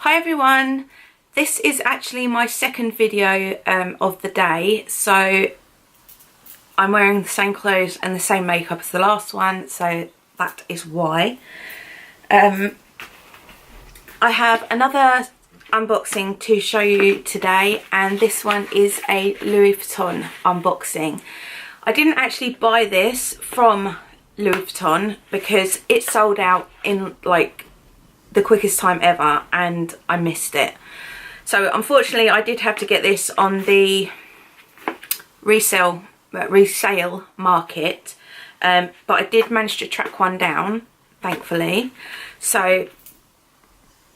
Hi everyone, this is actually my second video of the day, so I'm wearing the same clothes and the same makeup as the last one, so that is why. I have another unboxing to show you today, and this one is a Louis Vuitton unboxing. I didn't actually buy this from Louis Vuitton because it sold out in like the quickest time ever and I missed it. So unfortunately I did have to get this on the resale market, but I did manage to track one down, thankfully. So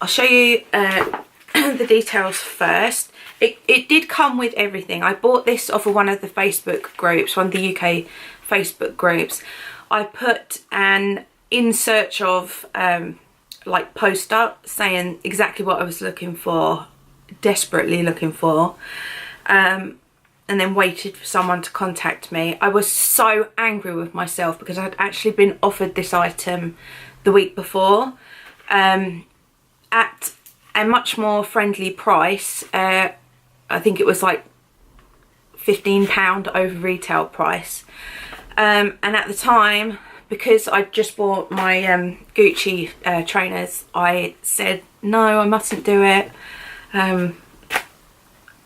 I'll show you the details first. It did come with everything. I bought this off of one of the Facebook groups, one of the UK Facebook groups. I put an in search of like poster saying exactly what I was looking for, desperately looking for, and then waited for someone to contact me. I was so angry with myself because I'd actually been offered this item the week before at a much more friendly price. I think it was like £15 over retail price, and at the time, because I just bought my Gucci trainers, I said no, I mustn't do it. You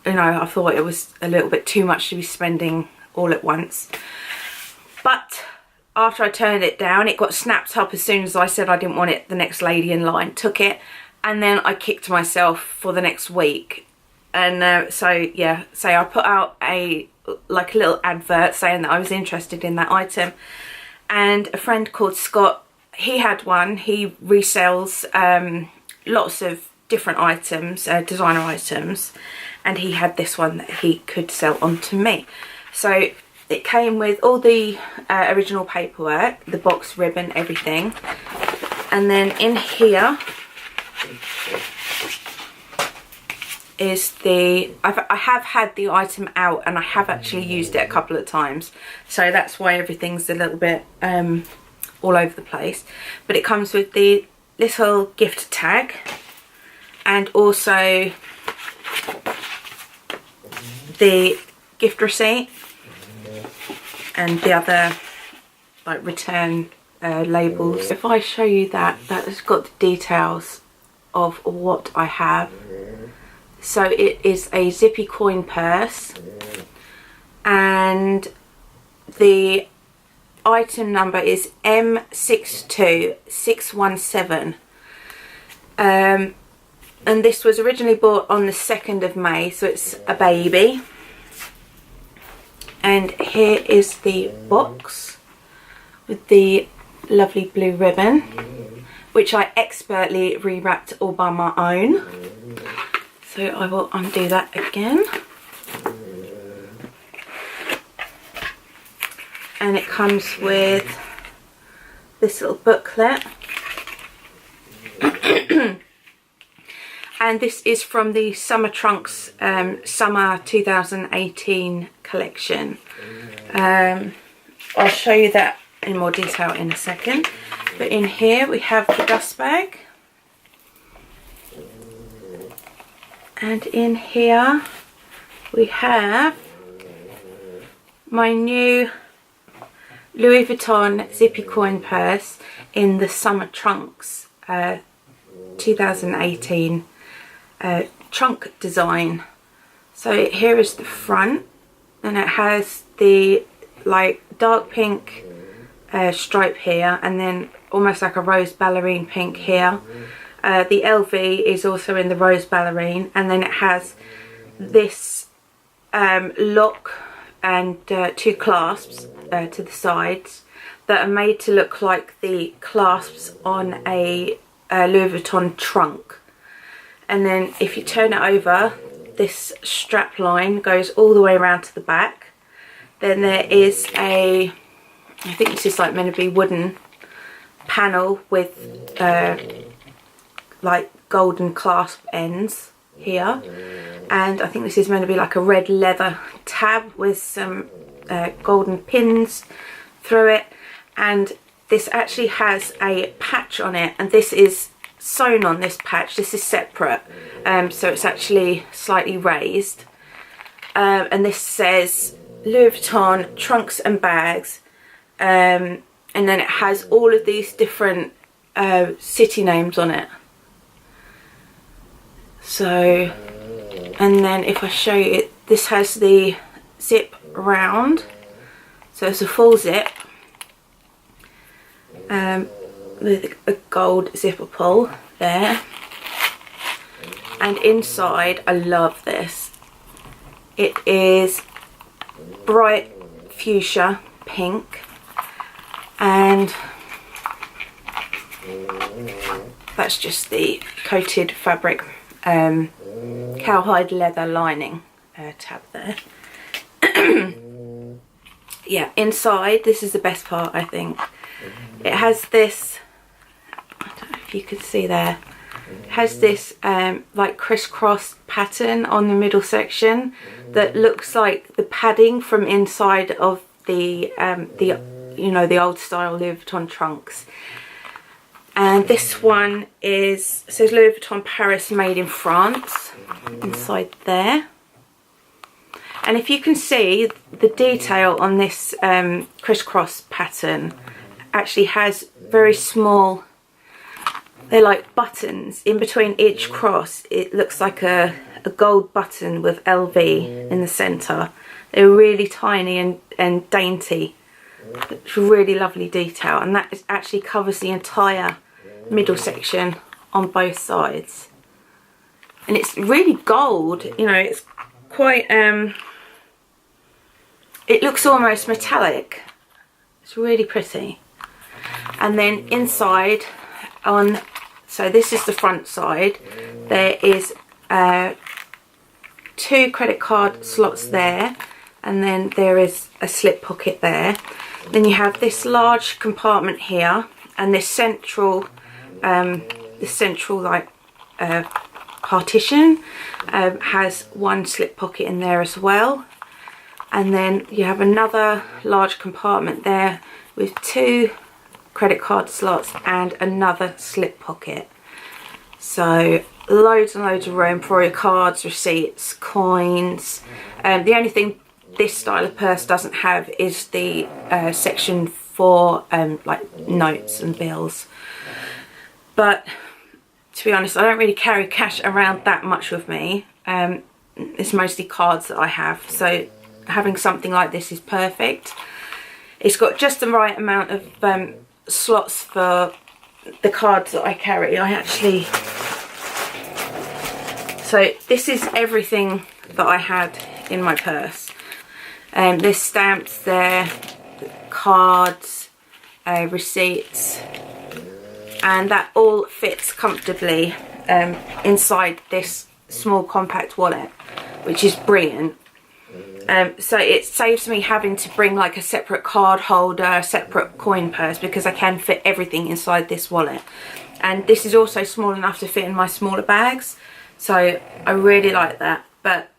know, I thought it was a little bit too much to be spending all at once. But after I turned it down, it got snapped up as soon as I said I didn't want it. The next lady in line took it, and then I kicked myself for the next week. And so yeah, so I put out a little advert saying that I was interested in that item. And a friend called Scott, he had one. He resells lots of different items, designer items, and he had this one that he could sell on to me. So it came with all the original paperwork, the box, ribbon, everything. And then in here is I have had the item out and I have actually used it a couple of times, so that's why everything's a little bit all over the place. But it comes with the little gift tag and also the gift receipt and the other like return labels. If I show you that has got the details of what I have. So it is a zippy coin purse, and the item number is M62617. And this was originally bought on the 2nd of May, so it's a baby. And here is the box with the lovely blue ribbon, which I expertly rewrapped all by my own. So I will undo that again. And it comes with this little booklet. And this is from the Summer Trunks Summer 2018 collection. I'll show you that in more detail in a second. But in here we have the dust bag. And in here we have my new Louis Vuitton Zippy coin purse in the Summer Trunks 2018 trunk design. So here is the front, and it has the like dark pink stripe here, and then almost like a rose ballerine pink here. The LV is also in the rose ballerine, and then it has this lock and two clasps to the sides that are made to look like the clasps on a Louis Vuitton trunk. And then if you turn it over, this strap line goes all the way around to the back. Then there is I think this is like meant to be wooden panel with like golden clasp ends here, and I think this is meant to be like a red leather tab with some golden pins through it. And this actually has a patch on it, and this is sewn on this patch. This is separate, so it's actually slightly raised, and this says Louis Vuitton trunks and bags, and then it has all of these different city names on it. So, and then if I show you it, this has the zip round, so it's a full zip with a gold zipper pull there. And inside, I love this, it is bright fuchsia pink, and that's just the coated fabric cowhide leather lining tab there. Yeah, inside, this is the best part, I think. It has this, I don't know if you could see there, it has this like crisscross pattern on the middle section that looks like the padding from inside of the you know, the old style Louis Vuitton trunks. And this one says Louis Vuitton Paris, made in France, inside there. And if you can see, the detail on this crisscross pattern actually has very small, they're like buttons in between each cross. It looks like a gold button with LV in the centre. They're really tiny and dainty. It's a really lovely detail, and that actually covers the entire middle section on both sides. And it's really gold, you know, it's quite it looks almost metallic. It's really pretty. And then inside, so this is the front side, there is 2 credit card slots there, and then there is a slip pocket there. Then you have this large compartment here, and this central like partition has 1 slip pocket in there as well. And then you have another large compartment there with 2 credit card slots and another slip pocket. So loads and loads of room for your cards, receipts, coins. The only thing this style of purse doesn't have is the section for like notes and bills. But to be honest, I don't really carry cash around that much with me. It's mostly cards that I have, so having something like this is perfect. It's got just the right amount of slots for the cards that I carry. So this is everything that I had in my purse. There's stamps there, cards, receipts, and that all fits comfortably inside this small compact wallet, which is brilliant. So it saves me having to bring like a separate card holder, a separate coin purse, because I can fit everything inside this wallet. And this is also small enough to fit in my smaller bags, so I really like that. But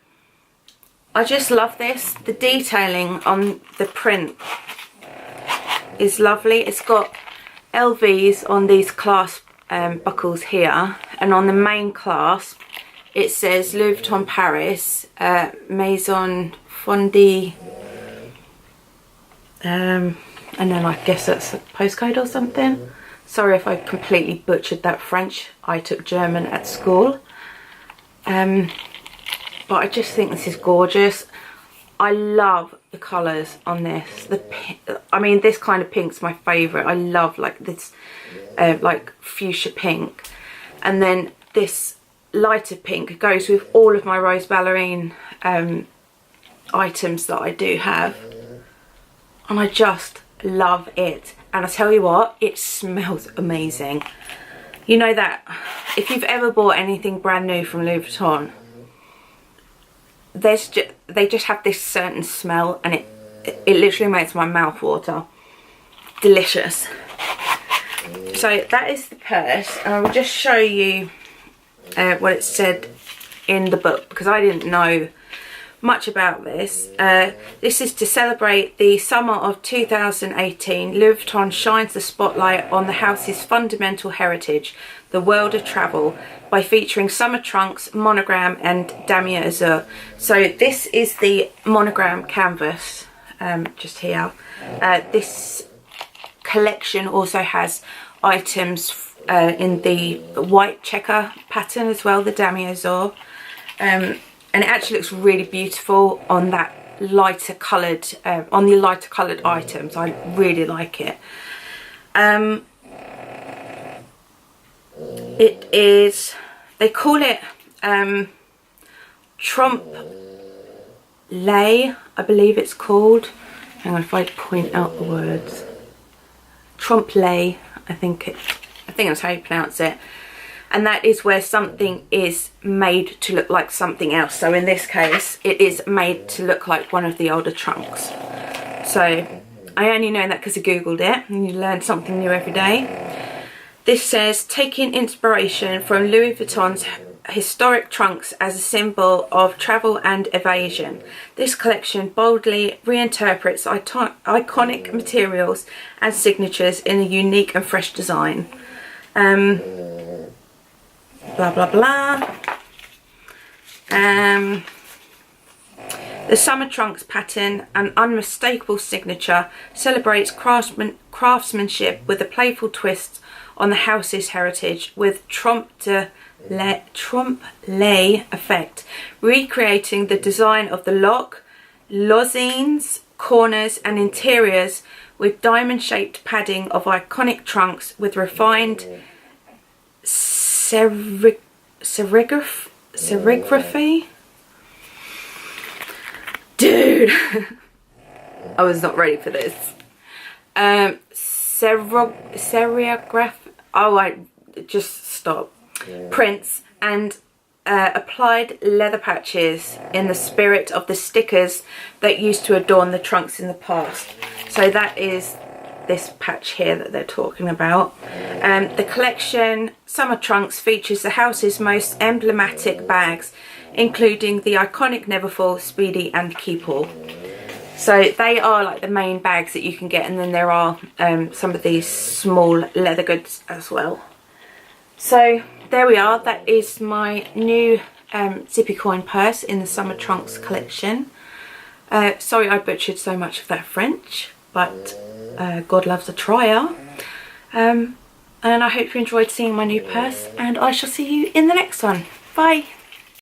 I just love this. The detailing on the print is lovely. It's got LVs on these clasp buckles here, and on the main clasp it says Louis Vuitton Paris, Maison Fondi, and then I guess that's a postcode or something. Sorry if I completely butchered that French. I took German at school. But I just think this is gorgeous. I love the colours on this. I mean, this kind of pink's my favourite. I love like this like fuchsia pink, and then this lighter pink goes with all of my rose ballerine items that I do have, and I just love it. And I tell you what, it smells amazing. You know that if you've ever bought anything brand new from Louis Vuitton, they just have this certain smell, and it literally makes my mouth water. Delicious. So that is the purse, and I will just show you what it said in the book, because I didn't know much about this. This is to celebrate the summer of 2018. Louis Vuitton shines the spotlight on the house's fundamental heritage, the world of travel by featuring summer trunks, monogram and damier azur. So this is the monogram canvas, just here. This collection also has items in the white checker pattern as well, the damier azur. And it actually looks really beautiful on that lighter coloured, on the lighter coloured items. I really like it. It is, they call it trompe l'oeil, I believe it's called. Hang on, if I point out the words. Trompe l'oeil, I think that's how you pronounce it. And that is where something is made to look like something else. So in this case, it is made to look like one of the older trunks. So I only know that because I googled it, and you learn something new every day. This says, taking inspiration from Louis Vuitton's historic trunks as a symbol of travel and evasion, this collection boldly reinterprets iconic materials and signatures in a unique and fresh design. Blah blah blah. The summer trunks pattern, an unmistakable signature, celebrates craftsmanship with a playful twist on the house's heritage, with trompe l'oeil effect, recreating the design of the lock, lozines, corners and interiors with diamond-shaped padding of iconic trunks with refined serigraphy. Dude, I was not ready for this. Serigraph. Oh, I just stop. Prints and applied leather patches in the spirit of the stickers that used to adorn the trunks in the past. So that is this patch here that they're talking about. The collection Summer Trunks features the house's most emblematic bags, including the iconic Neverfull, Speedy and Keepall. So they are like the main bags that you can get, and then there are some of these small leather goods as well. So there we are, that is my new Zippy coin purse in the Summer Trunks collection. Sorry I butchered so much of that French, but God loves a trier. And I hope you enjoyed seeing my new purse, and I shall see you in the next one. Bye!